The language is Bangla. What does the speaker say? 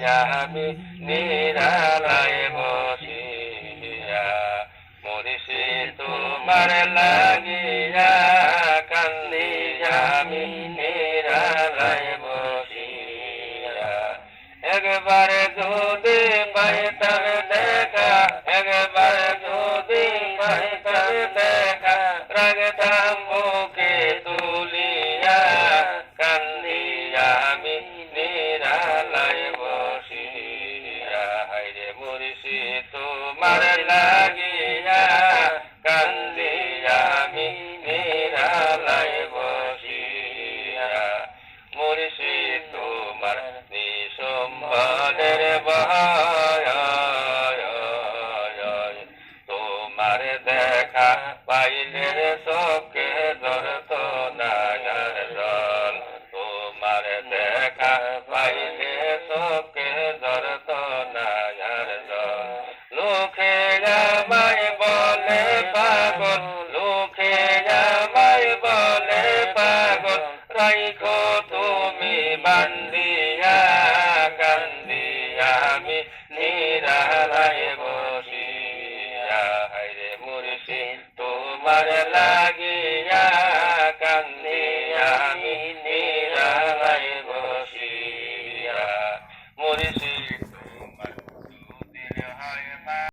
আমি নিরালায় বসিয়া মরিষি তোমার লাগিয়া কান্দি আমি নিরালায় বসিয়া একবার যদি পাইতাম দেখা একবার যদি পাইতাম দেখা রাগতাম বুকে তুলিয়া কান্দি আমি নিরালায় বসিয়া হায়রে মুর্শি তোমার লাগিয়া কান্দি আমি নিরালায় বসিয়া মুর্শি তোমার নিঃসম্বলের বহায় তোমার দেখা পাইলে চোখে ধরত নাগার জল তোমার দেখা পাইলে চোখে ধরত নাগার জল লোকে আমায় বলে পাগল লোকে আমায় বলে পাগল রাইখো তুমি বান্দিয়া কান্দিয়া আমি